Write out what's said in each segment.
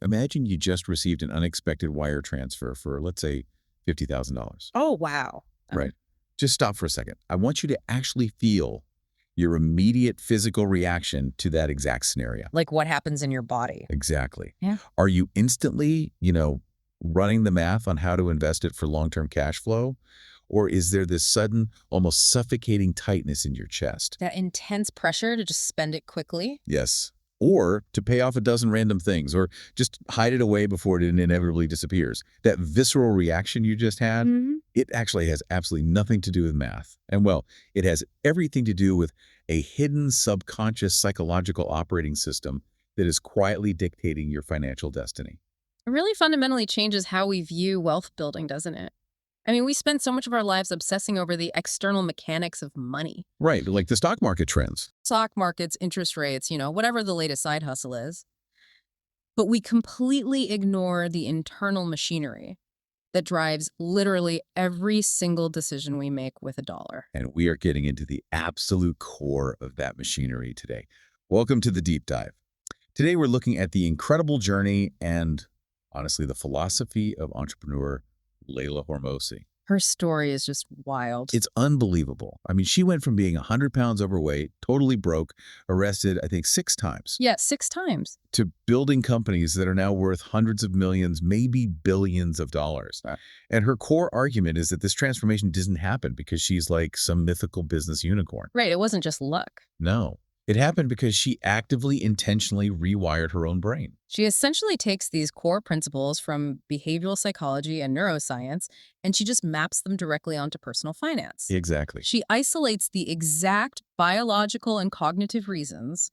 Imagine you just received an unexpected wire transfer for, let's say, $50,000. Oh, wow. Right. Just stop for a second. I want you to actually feel your immediate physical reaction to that exact scenario. Like what happens in your body. Exactly. Yeah. Are you instantly, running the math on how to invest it for long-term cash flow? Or is there this sudden, almost suffocating tightness in your chest? That intense pressure to just spend it quickly. Yes. Or to pay off a dozen random things, or just hide it away before it inevitably disappears. That visceral reaction you just had, it actually has absolutely nothing to do with math. And well, it has everything to do with a hidden subconscious psychological operating system that is quietly dictating your financial destiny. It really fundamentally changes how we view wealth building, doesn't it? I mean, we spend so much of our lives obsessing over the external mechanics of money. Right, like the stock market trends. Stock markets, interest rates, whatever the latest side hustle is. But we completely ignore the internal machinery that drives literally every single decision we make with a dollar. And we are getting into the absolute core of that machinery today. Welcome to the Deep Dive. Today we're looking at the incredible journey and, honestly, the philosophy of entrepreneur Leila Hormozi. Her story is just wild. It's unbelievable. I mean, she went from being 100 pounds overweight, totally broke, arrested, I think, 6 times. Yeah, 6 times. To building companies that are now worth hundreds of millions, maybe billions of dollars. And her core argument is that this transformation didn't happen because she's like some mythical business unicorn. Right, it wasn't just luck. No. It happened because she actively, intentionally rewired her own brain. She essentially takes these core principles from behavioral psychology and neuroscience, and she just maps them directly onto personal finance. Exactly. She isolates the exact biological and cognitive reasons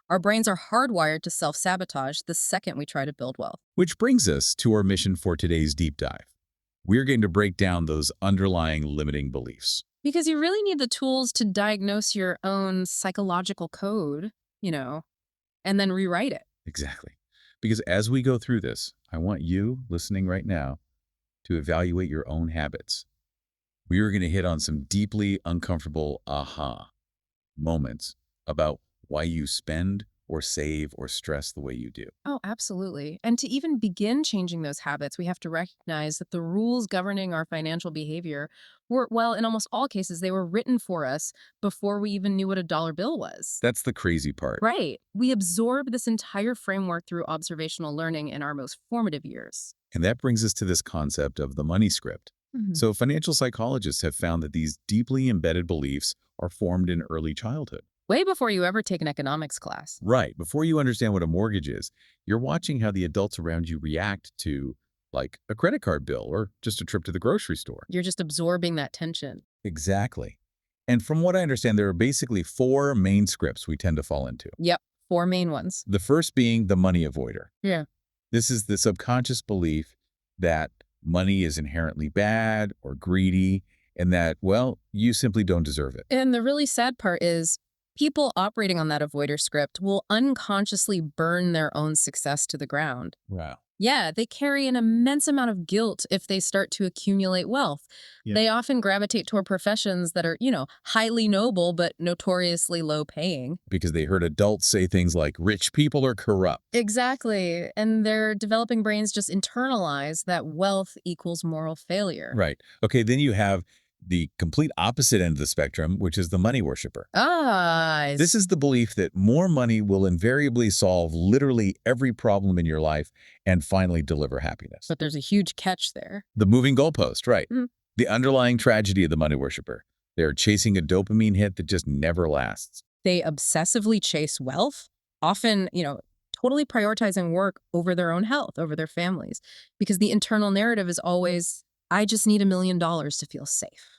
our brains are hardwired to self-sabotage the second we try to build wealth. Which brings us to our mission for today's deep dive. We're going to break down those underlying limiting beliefs. Because you really need the tools to diagnose your own psychological code, and then rewrite it. Exactly. Because as we go through this, I want you, listening right now, to evaluate your own habits. We are going to hit on some deeply uncomfortable aha moments about why you spend or save or stress the way you do. Oh, absolutely. And to even begin changing those habits, we have to recognize that the rules governing our financial behavior were, well, in almost all cases, they were written for us before we even knew what a dollar bill was. That's the crazy part. Right. We absorb this entire framework through observational learning in our most formative years. And that brings us to this concept of the money script. So financial psychologists have found that these deeply embedded beliefs are formed in early childhood. Way before you ever take an economics class. Right. Before you understand what a mortgage is, you're watching how the adults around you react to, like, a credit card bill or just a trip to the grocery store. You're just absorbing that tension. Exactly. And from what I understand, there are basically 4 main scripts we tend to fall into. Yep, 4 main ones. The first being the money avoider. Yeah. This is the subconscious belief that money is inherently bad or greedy and that, well, you simply don't deserve it. And the really sad part is people operating on that avoider script will unconsciously burn their own success to the ground. Wow. Yeah, they carry an immense amount of guilt if they start to accumulate wealth. Yeah. They often gravitate toward professions that are, highly noble but notoriously low paying. Because they heard adults say things like, rich people are corrupt. Exactly. And their developing brains just internalize that wealth equals moral failure. Right. Okay, then you have the complete opposite end of the spectrum, which is the money worshiper. This is the belief that more money will invariably solve literally every problem in your life and finally deliver happiness. But there's a huge catch there. The moving goalpost, right. The underlying tragedy of the money worshiper. They're chasing a dopamine hit that just never lasts. They obsessively chase wealth, often, totally prioritizing work over their own health, over their families, because the internal narrative is always, I just need $1 million to feel safe.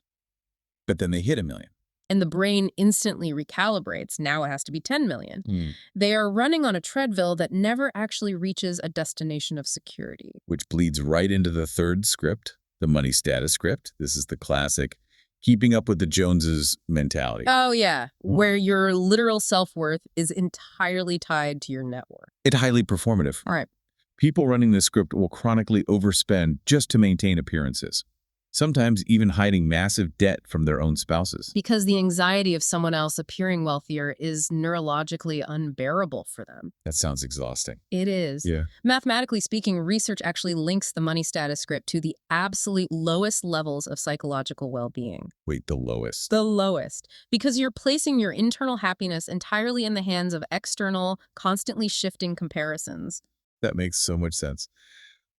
But then they hit $1 million. And the brain instantly recalibrates. Now it has to be 10 million. They are running on a treadmill that never actually reaches a destination of security. Which bleeds right into the third script, the money status script. This is the classic keeping up with the Joneses mentality. Oh, yeah. Where your literal self-worth is entirely tied to your net worth. It's highly performative. All right. People running this script will chronically overspend just to maintain appearances. sometimes even hiding massive debt from their own spouses. Because the anxiety of someone else appearing wealthier is neurologically unbearable for them. That sounds exhausting. It is. Yeah. Mathematically speaking, research actually links the money status script to the absolute lowest levels of psychological well-being. Wait, the lowest. The lowest. Because you're placing your internal happiness entirely in the hands of external, constantly shifting comparisons. That makes so much sense.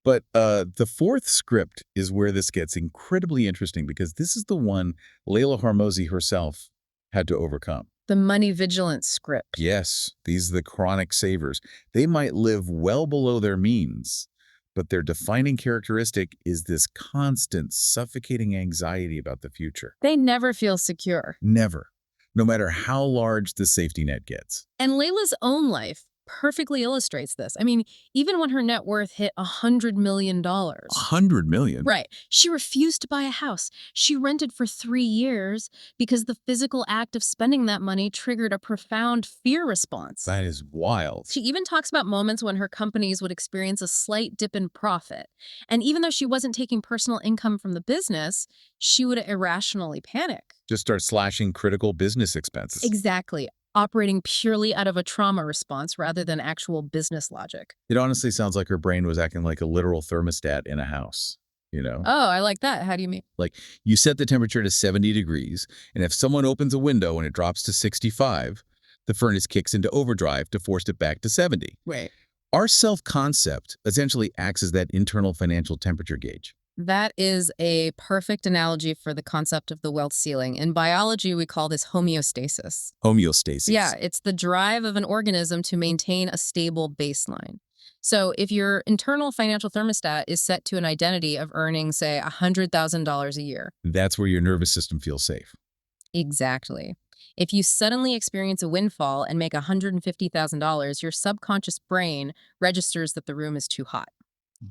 But the fourth script is where this gets incredibly interesting because this is the one Layla Hormozi herself had to overcome. The money vigilance script. Yes, these are the chronic savers. They might live well below their means, but their defining characteristic is this constant, suffocating anxiety about the future. They never feel secure. Never, no matter how large the safety net gets. And Layla's own life perfectly illustrates this. I mean, even when her net worth hit $100 million. $100 million? Right. She refused to buy a house. She rented for 3 years because the physical act of spending that money triggered a profound fear response. That is wild. She even talks about moments when her companies would experience a slight dip in profit. And even though she wasn't taking personal income from the business, she would irrationally panic. Just start slashing critical business expenses. Exactly. Operating purely out of a trauma response rather than actual business logic. It honestly sounds like her brain was acting like a literal thermostat in a house, you know? Oh, I like that. How do you mean? Like, you set the temperature to 70 degrees, and if someone opens a window and it drops to 65, the furnace kicks into overdrive to force it back to 70. Wait. Our self-concept essentially acts as that internal financial temperature gauge. That is a perfect analogy for the concept of the wealth ceiling. In biology, we call this homeostasis. Homeostasis. Yeah, it's the drive of an organism to maintain a stable baseline. So if your internal financial thermostat is set to an identity of earning, say, $100,000 a year. That's where your nervous system feels safe. Exactly. If you suddenly experience a windfall and make $150,000, your subconscious brain registers that the room is too hot.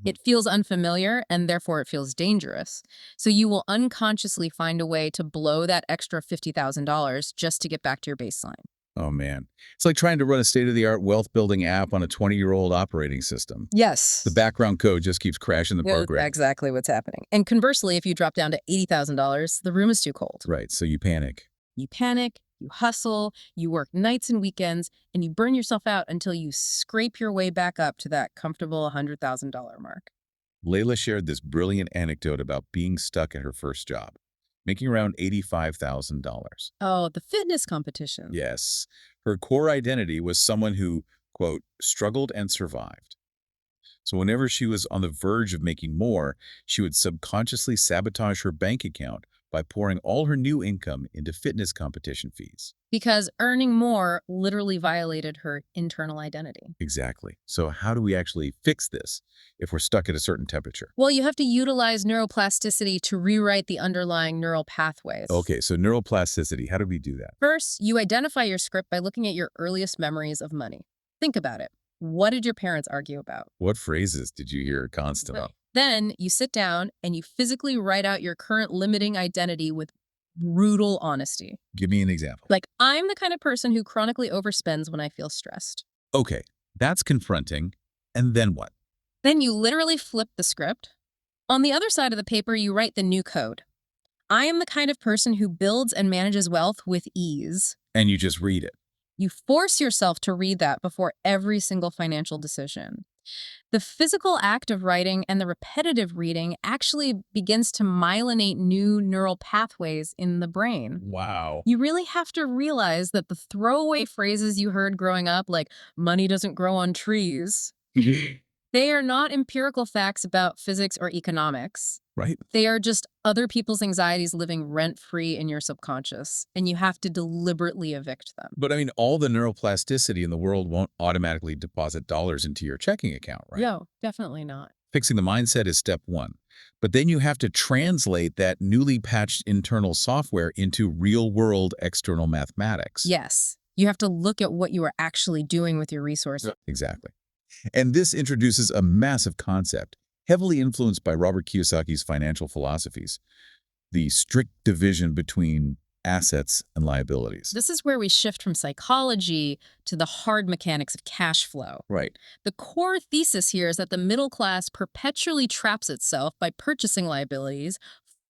It feels unfamiliar, and therefore it feels dangerous. So you will unconsciously find a way to blow that extra $50,000 just to get back to your baseline. Oh, man. It's like trying to run a state-of-the-art wealth-building app on a 20-year-old operating system. Yes. The background code just keeps crashing the program. Exactly what's happening. And conversely, if you drop down to $80,000, the room is too cold. Right, so you panic. You panic, you hustle, you work nights and weekends, and you burn yourself out until you scrape your way back up to that comfortable $100,000 mark. Layla shared this brilliant anecdote about being stuck at her first job, making around $85,000. Oh, the fitness competition. Yes, her core identity was someone who, quote, struggled and survived. So whenever she was on the verge of making more, she would subconsciously sabotage her bank account by pouring all her new income into fitness competition fees. Because earning more literally violated her internal identity. Exactly. So how do we actually fix this if we're stuck at a certain temperature? Well, you have to utilize neuroplasticity to rewrite the underlying neural pathways. Okay, so neuroplasticity, how do we do that? First, you identify your script by looking at your earliest memories of money. Think about it. What did your parents argue about? What phrases did you hear constantly? Then you sit down and you physically write out your current limiting identity with brutal honesty. Give me an example. Like, I'm the kind of person who chronically overspends when I feel stressed. Okay, that's confronting. And then what? Then you literally flip the script. On the other side of the paper, you write the new code. I am the kind of person who builds and manages wealth with ease. And you just read it. You force yourself to read that before every single financial decision. The physical act of writing and the repetitive reading actually begins to myelinate new neural pathways in the brain. Wow. You really have to realize that the throwaway phrases you heard growing up, like money doesn't grow on trees, they are not empirical facts about physics or economics. Right? They are just other people's anxieties living rent-free in your subconscious, and you have to deliberately evict them. But I mean, all the neuroplasticity in the world won't automatically deposit dollars into your checking account, right? No, definitely not. Fixing the mindset is step one. But then you have to translate that newly patched internal software into real-world external mathematics. Yes. You have to look at what you are actually doing with your resources. Exactly. And this introduces a massive concept, heavily influenced by Robert Kiyosaki's financial philosophies, the strict division between assets and liabilities. This is where we shift from psychology to the hard mechanics of cash flow. Right. The core thesis here is that the middle class perpetually traps itself by purchasing liabilities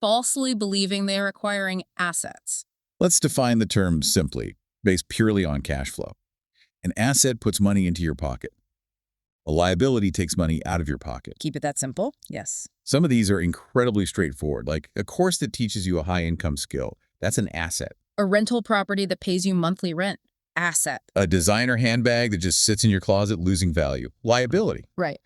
falsely believing they are acquiring assets. Let's define the term simply, based purely on cash flow. An asset puts money into your pocket. A liability takes money out of your pocket. Keep it that simple? Yes. Some of these are incredibly straightforward, like a course that teaches you a high-income skill. That's an asset. A rental property that pays you monthly rent. Asset. A designer handbag that just sits in your closet losing value. Liability. Right.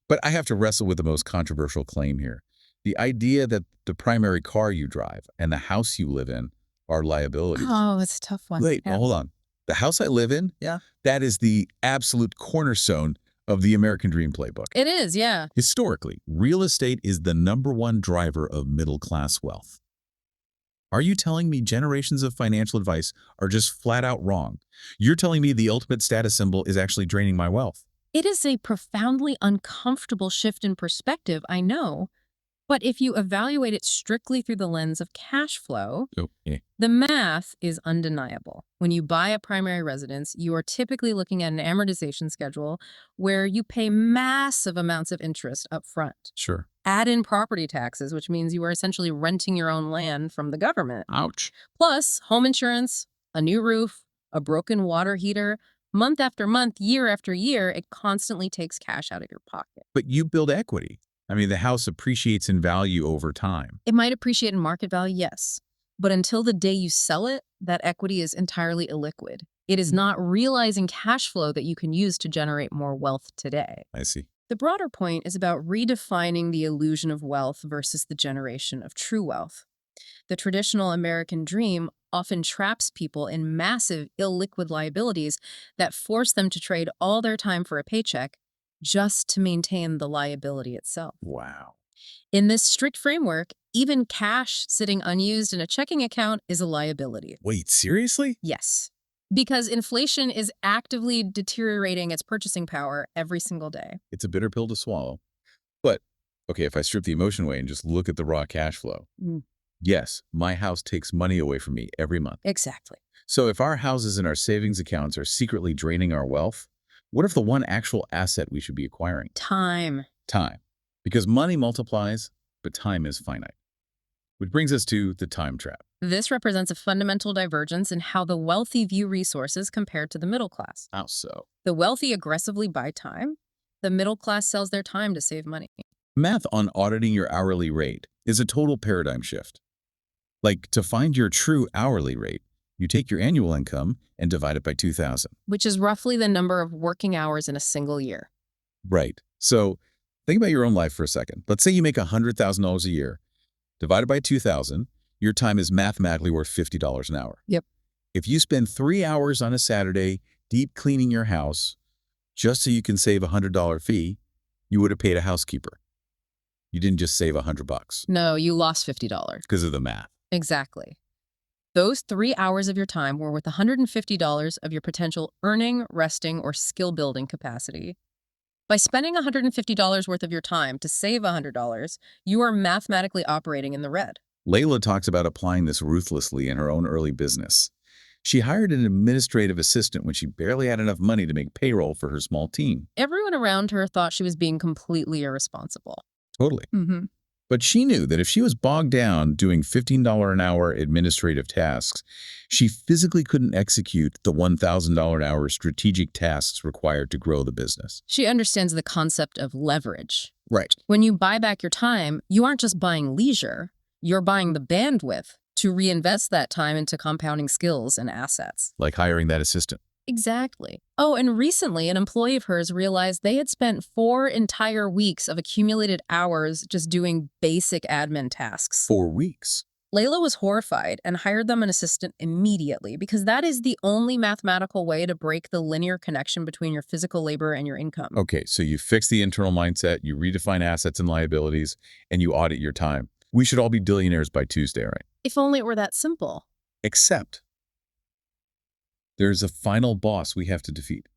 But I have to wrestle with the most controversial claim here. The idea that the primary car you drive and the house you live in are liabilities. Oh, it's a tough one. Wait, Yeah. hold on. The house I live in? Yeah. That is the absolute cornerstone of the American Dream playbook. It is, yeah. Historically, real estate is the #1 driver of middle-class wealth. Are you telling me generations of financial advice are just flat out wrong? You're telling me the ultimate status symbol is actually draining my wealth. It is a profoundly uncomfortable shift in perspective, I know. But if you evaluate it strictly through the lens of cash flow, the math is undeniable. When you buy a primary residence, you are typically looking at an amortization schedule where you pay massive amounts of interest up front. Sure. Add in property taxes, which means you are essentially renting your own land from the government. Ouch. Plus, home insurance, a new roof, a broken water heater. Month after month, year after year, it constantly takes cash out of your pocket. But you build equity. I mean, the house appreciates in value over time. It might appreciate in market value, yes. But until the day you sell it, that equity is entirely illiquid. It is not realizing cash flow that you can use to generate more wealth today. I see. The broader point is about redefining the illusion of wealth versus the generation of true wealth. The traditional American dream often traps people in massive illiquid liabilities that force them to trade all their time for a paycheck just to maintain the liability itself. Wow. In this strict framework, even cash sitting unused in a checking account is a liability. Wait, seriously? Yes, because inflation is actively deteriorating its purchasing power every single day. It's a bitter pill to swallow. But, okay, if I strip the emotion away and just look at the raw cash flow, yes, my house takes money away from me every month. Exactly. So if our houses and our savings accounts are secretly draining our wealth, what if the one actual asset we should be acquiring? Time. Time. Because money multiplies, but time is finite. Which brings us to the time trap. This represents a fundamental divergence in how the wealthy view resources compared to the middle class. How so? The wealthy aggressively buy time. The middle class sells their time to save money. Math on auditing your hourly rate is a total paradigm shift. Like, to find your true hourly rate, you take your annual income and divide it by 2,000. Which is roughly the number of working hours in a single year. Right. So think about your own life for a second. Let's say you make $100,000 a year. Divided by 2,000, your time is mathematically worth $50 an hour. Yep. If you spend 3 hours on a Saturday deep cleaning your house just so you can save a $100 fee, you would have paid a housekeeper. You didn't just save $100 No, you lost $50. because of the math. Exactly. Those 3 hours of your time were worth $150 of your potential earning, resting, or skill-building capacity. By spending $150 worth of your time to save $100, you are mathematically operating in the red. Layla talks about applying this ruthlessly in her own early business. She hired an administrative assistant when she barely had enough money to make payroll for her small team. Everyone around her thought she was being completely irresponsible. Totally. But she knew that if she was bogged down doing $15 an hour administrative tasks, she physically couldn't execute the $1,000 an hour strategic tasks required to grow the business. She understands the concept of leverage. Right. When you buy back your time, you aren't just buying leisure, you're buying the bandwidth to reinvest that time into compounding skills and assets. Like hiring that assistant. Exactly. Oh, and recently an employee of hers realized they had spent 4 entire weeks of accumulated hours just doing basic admin tasks. 4 weeks. Layla was horrified and hired them an assistant immediately because that is the only mathematical way to break the linear connection between your physical labor and your income. Okay, so you fix the internal mindset, you redefine assets and liabilities, and you audit your time. We should all be billionaires by Tuesday, right? If only it were that simple. Except there's a final boss we have to defeat,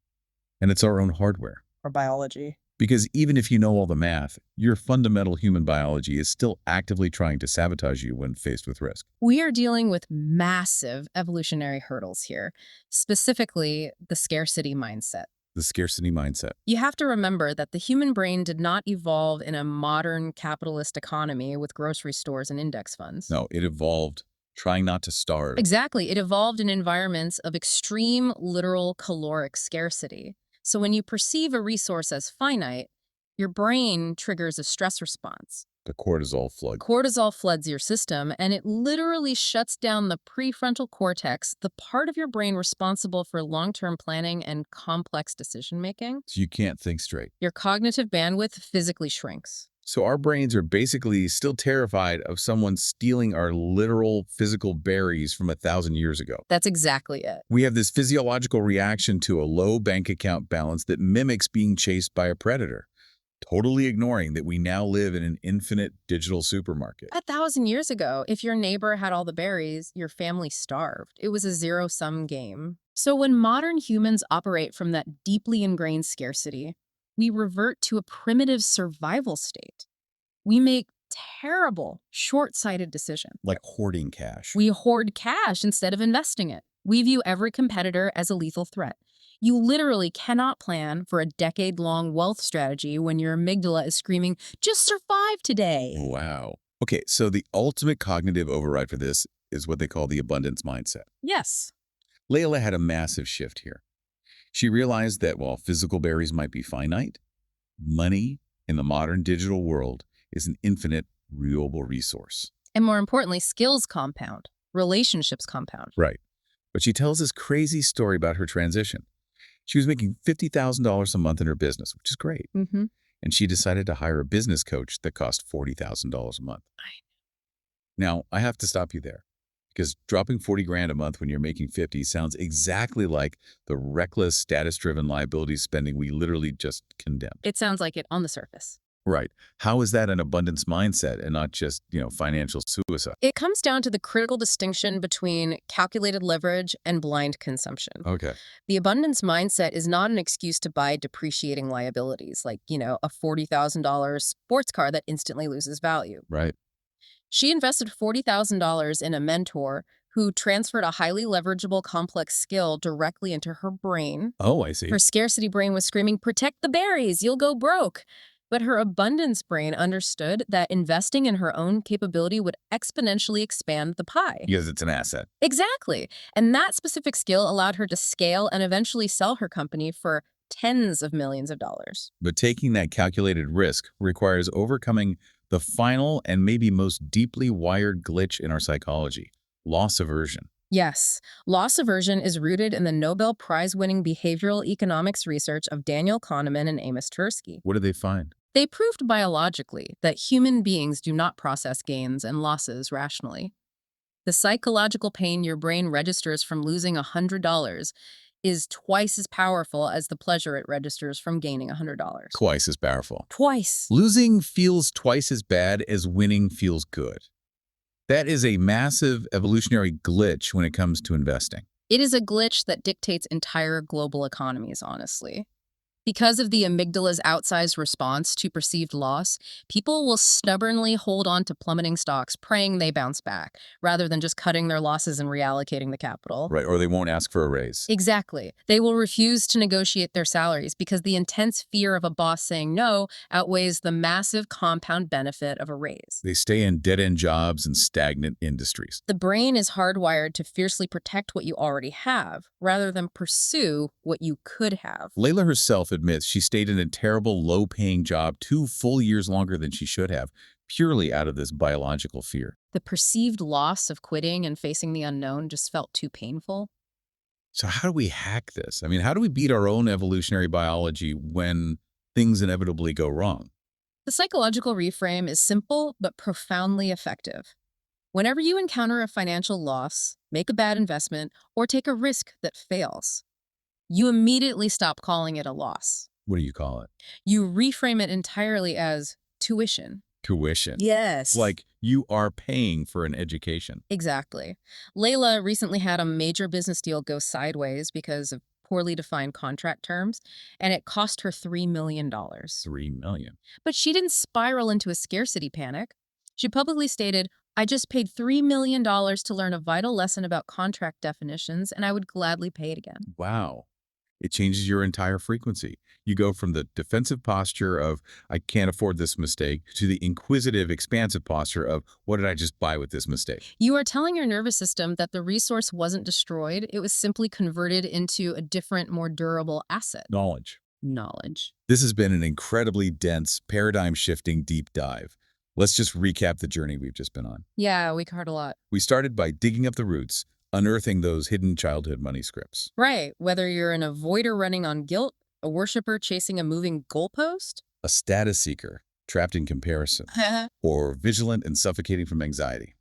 and it's our own hardware. Or biology. Because even if you know all the math, your fundamental human biology is still actively trying to sabotage you when faced with risk. We are dealing with massive evolutionary hurdles here, specifically the scarcity mindset. The scarcity mindset. You have to remember that the human brain did not evolve in a modern capitalist economy with grocery stores and index funds. No, it evolved trying not to starve. Exactly. It evolved in environments of extreme literal caloric scarcity. So when you perceive a resource as finite, your brain triggers a stress response. The cortisol flood. Cortisol floods your system, and it literally shuts down the prefrontal cortex, the part of your brain responsible for long-term planning and complex decision-making. So you can't think straight. Your cognitive bandwidth physically shrinks. So our brains are basically still terrified of someone stealing our literal physical berries from 1,000 years ago. That's exactly it. We have this physiological reaction to a low bank account balance that mimics being chased by a predator, totally ignoring that we now live in an infinite digital supermarket. 1,000 years ago, if your neighbor had all the berries, your family starved. It was a zero-sum game. So when modern humans operate from that deeply ingrained scarcity, we revert to a primitive survival state. We make terrible, short-sighted decisions. Like hoarding cash. We hoard cash instead of investing it. We view every competitor as a lethal threat. You literally cannot plan for a decade-long wealth strategy when your amygdala is screaming, just survive today. Wow. Okay, so the ultimate cognitive override for this is what they call the abundance mindset. Yes. Layla had a massive shift here. She realized that while physical berries might be finite, money in the modern digital world is an infinite, renewable resource. And more importantly, skills compound, relationships compound. Right. But she tells this crazy story about her transition. She was making $50,000 a month in her business, which is great. Mm-hmm. And she decided to hire a business coach that cost $40,000 a month. Now, I have to stop you there, because dropping 40 grand a month when you're making 50 sounds exactly like the reckless, status-driven liability spending we literally just condemned. It sounds like it on the surface. Right. How is that an abundance mindset and not just, financial suicide? It comes down to the critical distinction between calculated leverage and blind consumption. Okay. The abundance mindset is not an excuse to buy depreciating liabilities, like, a $40,000 sports car that instantly loses value. Right. She invested $40,000 in a mentor who transferred a highly leverageable complex skill directly into her brain. Oh, I see. Her scarcity brain was screaming, protect the berries, you'll go broke. But her abundance brain understood that investing in her own capability would exponentially expand the pie. Because it's an asset. Exactly. And that specific skill allowed her to scale and eventually sell her company for tens of millions of dollars. But taking that calculated risk requires overcoming the final and maybe most deeply wired glitch in our psychology, loss aversion. Yes, loss aversion is rooted in the Nobel Prize-winning behavioral economics research of Daniel Kahneman and Amos Tversky. What did they find? They proved biologically that human beings do not process gains and losses rationally. The psychological pain your brain registers from losing $100 is twice as powerful as the pleasure it registers from gaining $100. Twice as powerful. Twice. Losing feels twice as bad as winning feels good. That is a massive evolutionary glitch when it comes to investing. It is a glitch that dictates entire global economies, honestly. Because of the amygdala's outsized response to perceived loss, people will stubbornly hold on to plummeting stocks, praying they bounce back, rather than just cutting their losses and reallocating the capital. Right, or they won't ask for a raise. Exactly. They will refuse to negotiate their salaries because the intense fear of a boss saying no outweighs the massive compound benefit of a raise. They stay in dead-end jobs and stagnant industries. The brain is hardwired to fiercely protect what you already have, rather than pursue what you could have. Layla herself admits she stayed in a terrible, low-paying job 2 full years longer than she should have, purely out of this biological fear. The perceived loss of quitting and facing the unknown just felt too painful. So how do we hack this? I mean, how do we beat our own evolutionary biology when things inevitably go wrong? The psychological reframe is simple but profoundly effective. Whenever you encounter a financial loss, make a bad investment, or take a risk that fails, you immediately stop calling it a loss. What do you call it? You reframe it entirely as tuition. Tuition. Yes. It's like you are paying for an education. Exactly. Layla recently had a major business deal go sideways because of poorly defined contract terms, and it cost her $3 million. $3 million. But she didn't spiral into a scarcity panic. She publicly stated, I just paid $3 million to learn a vital lesson about contract definitions, and I would gladly pay it again. Wow. It changes your entire frequency. You go from the defensive posture of, I can't afford this mistake, to the inquisitive, expansive posture of, what did I just buy with this mistake? You are telling your nervous system that the resource wasn't destroyed, it was simply converted into a different, more durable asset. Knowledge. Knowledge. This has been an incredibly dense, paradigm-shifting deep dive. Let's just recap the journey we've just been on. Yeah, we covered a lot. We started by digging up the roots, unearthing those hidden childhood money scripts. Right, whether you're an avoider running on guilt, a worshiper chasing a moving goalpost, A status seeker, trapped in comparison, or vigilant and suffocating from anxiety.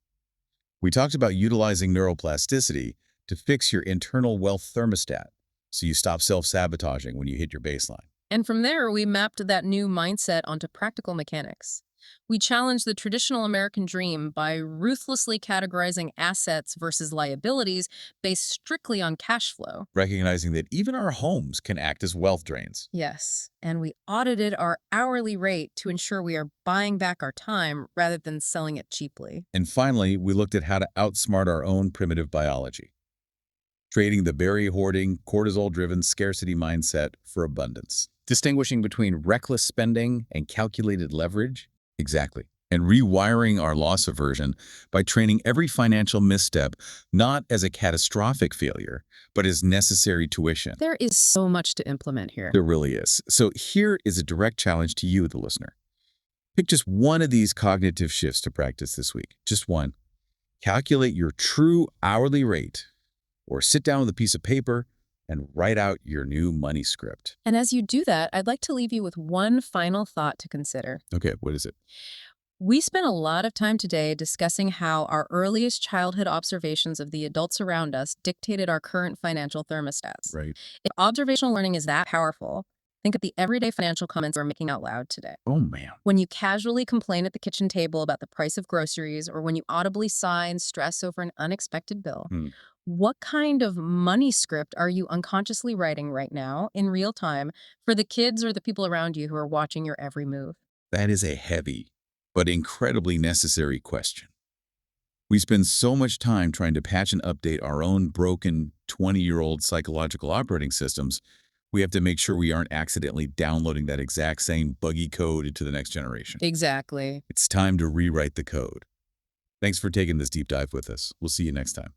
We talked about utilizing neuroplasticity to fix your internal wealth thermostat, so you stop self-sabotaging when you hit your baseline. and from there we mapped that new mindset onto practical mechanics. We challenged the traditional American dream by ruthlessly categorizing assets versus liabilities based strictly on cash flow. Recognizing that even our homes can act as wealth drains. Yes, and we audited our hourly rate to ensure we are buying back our time rather than selling it cheaply. And finally, we looked at how to outsmart our own primitive biology, trading the berry-hoarding, cortisol-driven scarcity mindset for abundance. Distinguishing between reckless spending and calculated leverage. Exactly. And rewiring our loss aversion by training every financial misstep not as a catastrophic failure, but as necessary tuition. There is so much to implement here. There really is. So here is a direct challenge to you, the listener. Pick just one of these cognitive shifts to practice this week. Just one. Calculate your true hourly rate, or sit down with a piece of paper and write out your new money script. And as you do that, I'd like to leave you with one final thought to consider. Okay, what is it? We spent a lot of time today discussing how our earliest childhood observations of the adults around us dictated our current financial thermostats. Right. If observational learning is that powerful, think of the everyday financial comments we're making out loud today. Oh, man. When you casually complain at the kitchen table about the price of groceries, or when you audibly sigh and stress over an unexpected bill, what kind of money script are you unconsciously writing right now in real time for the kids or the people around you who are watching your every move? That is a heavy, but incredibly necessary question. We spend so much time trying to patch and update our own broken 20-year-old psychological operating systems, we have to make sure we aren't accidentally downloading that exact same buggy code into the next generation. Exactly. It's time to rewrite the code. Thanks for taking this deep dive with us. We'll see you next time.